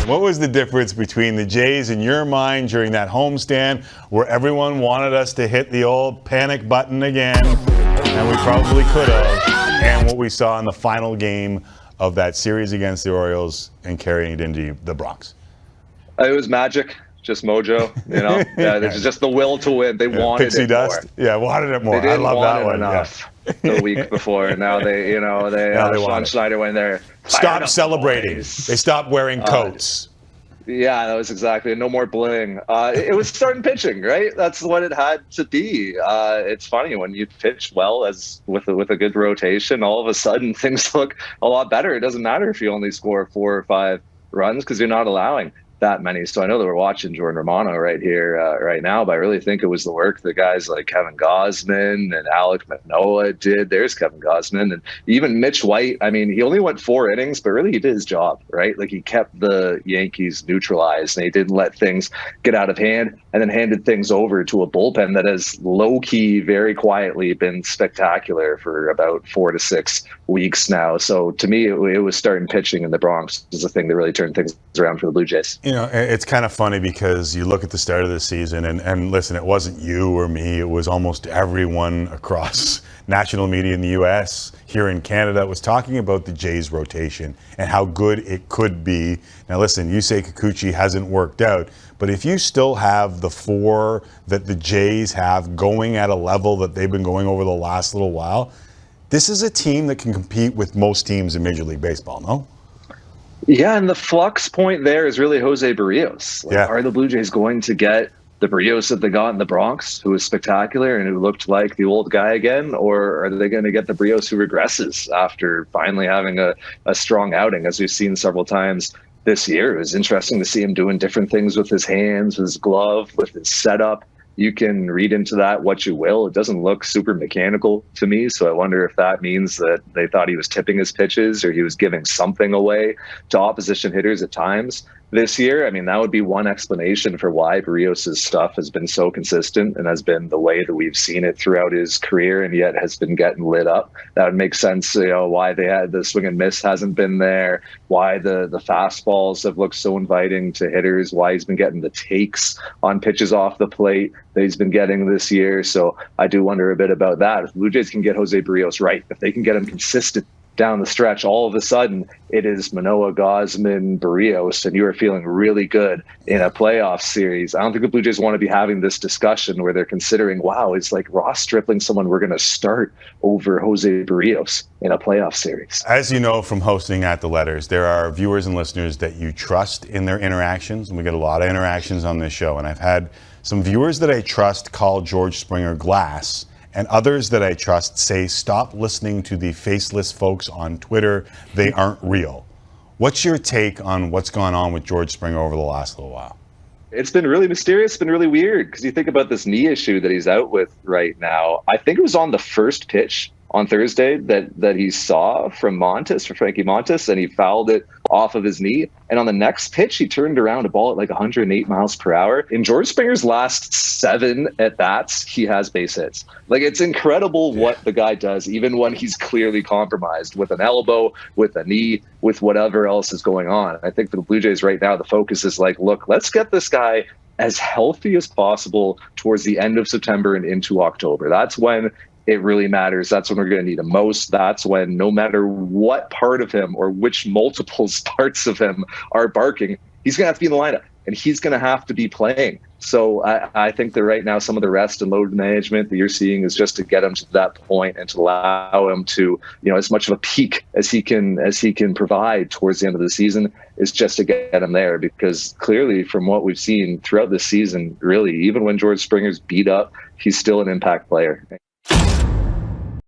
What was the difference between the Jays in your mind during that homestand where everyone wanted us to hit the old panic button again, and we probably could have, and what we saw in the final game of that series against the Orioles and carrying it into the Bronx? It was magic. Just mojo, there's just the will to win. They wanted Pixie it dust. more. Yeah, wanted it more. They didn't I love want that it one. enough the week before. Now they Sean Schneider went there. Stop celebrating. They stopped wearing coats. Yeah, that was exactly. No more bling. It was starting pitching, right? That's what it had to be. It's funny when you pitch well with a good rotation, all of a sudden things look a lot better. It doesn't matter if you only score 4 or 5 runs because you're not allowing that many. So I know that we're watching Jordan Romano right here, right now, but I really think it was the work that guys like Kevin Gausman and Alek Manoah did. There's Kevin Gausman, and even Mitch White. I mean, he only went 4 innings, but really he did his job, right? Like he kept the Yankees neutralized, and he didn't let things get out of hand, and then handed things over to a bullpen that has low-key, very quietly been spectacular for about 4 to 6 weeks now. So to me, it was starting pitching in the Bronx is the thing that really turned things around for the Blue Jays. You know, it's kind of funny because you look at the start of the season and listen, it wasn't you or me. It was almost everyone across national media in the U.S., here in Canada, was talking about the Jays rotation and how good it could be. Now, listen, Yusei Kikuchi hasn't worked out, but if you still have the 4 that the Jays have going at a level that they've been going over the last little while, this is a team that can compete with most teams in Major League Baseball, no? Yeah, and the flux point there is really Jose Barrios. Are the Blue Jays going to get the Barrios that they got in the Bronx, who was spectacular and who looked like the old guy again, or are they going to get the Barrios who regresses after finally having a strong outing, as we've seen several times this year? It was interesting to see him doing different things with his hands, with his glove, with his setup. You can read into that what you will. It doesn't look super mechanical to me, so I wonder if that means that they thought he was tipping his pitches or he was giving something away to opposition hitters at times this year. I mean, that would be one explanation for why Barrios' stuff has been so consistent and has been the way that we've seen it throughout his career, and yet has been getting lit up. That would make sense, why they had the swing and miss hasn't been there, why the fastballs have looked so inviting to hitters, why he's been getting the takes on pitches off the plate that he's been getting this year. So I do wonder a bit about that. If the Blue Jays can get Jose Barrios right, if they can get him consistent down the stretch, all of a sudden it is Manoah, Gausman, Barrios, and you are feeling really good in a playoff series. I don't think the Blue Jays want to be having this discussion where they're considering, wow, it's like Ross Stripling someone we're going to start over Jose Barrios in a playoff series. As you know from hosting At the Letters, there are viewers and listeners that you trust in their interactions, and we get a lot of interactions on this show. And I've had some viewers that I trust call George Springer glass, and others that I trust say, stop listening to the faceless folks on Twitter. They aren't real. What's your take on what's gone on with George Springer over the last little while? It's been really mysterious. It's been really weird because you think about this knee issue that he's out with right now. I think it was on the first pitch on Thursday that he saw from Frankie Montes, and he fouled it off of his knee. And on the next pitch, he turned around a ball at like 108 miles per hour. In George Springer's last 7 at-bats, he has base hits. Like, it's incredible what the guy does, even when he's clearly compromised with an elbow, with a knee, with whatever else is going on. I think for the Blue Jays right now, the focus is like, look, let's get this guy as healthy as possible towards the end of September and into October. That's when it really matters. That's when we're going to need him most. That's when, no matter what part of him or which multiple parts of him are barking, he's going to have to be in the lineup and he's going to have to be playing. So I think that right now some of the rest and load management that you're seeing is just to get him to that point and to allow him to, as much of a peak as he can provide towards the end of the season, is just to get him there. Because clearly from what we've seen throughout this season, really, even when George Springer's beat up, he's still an impact player.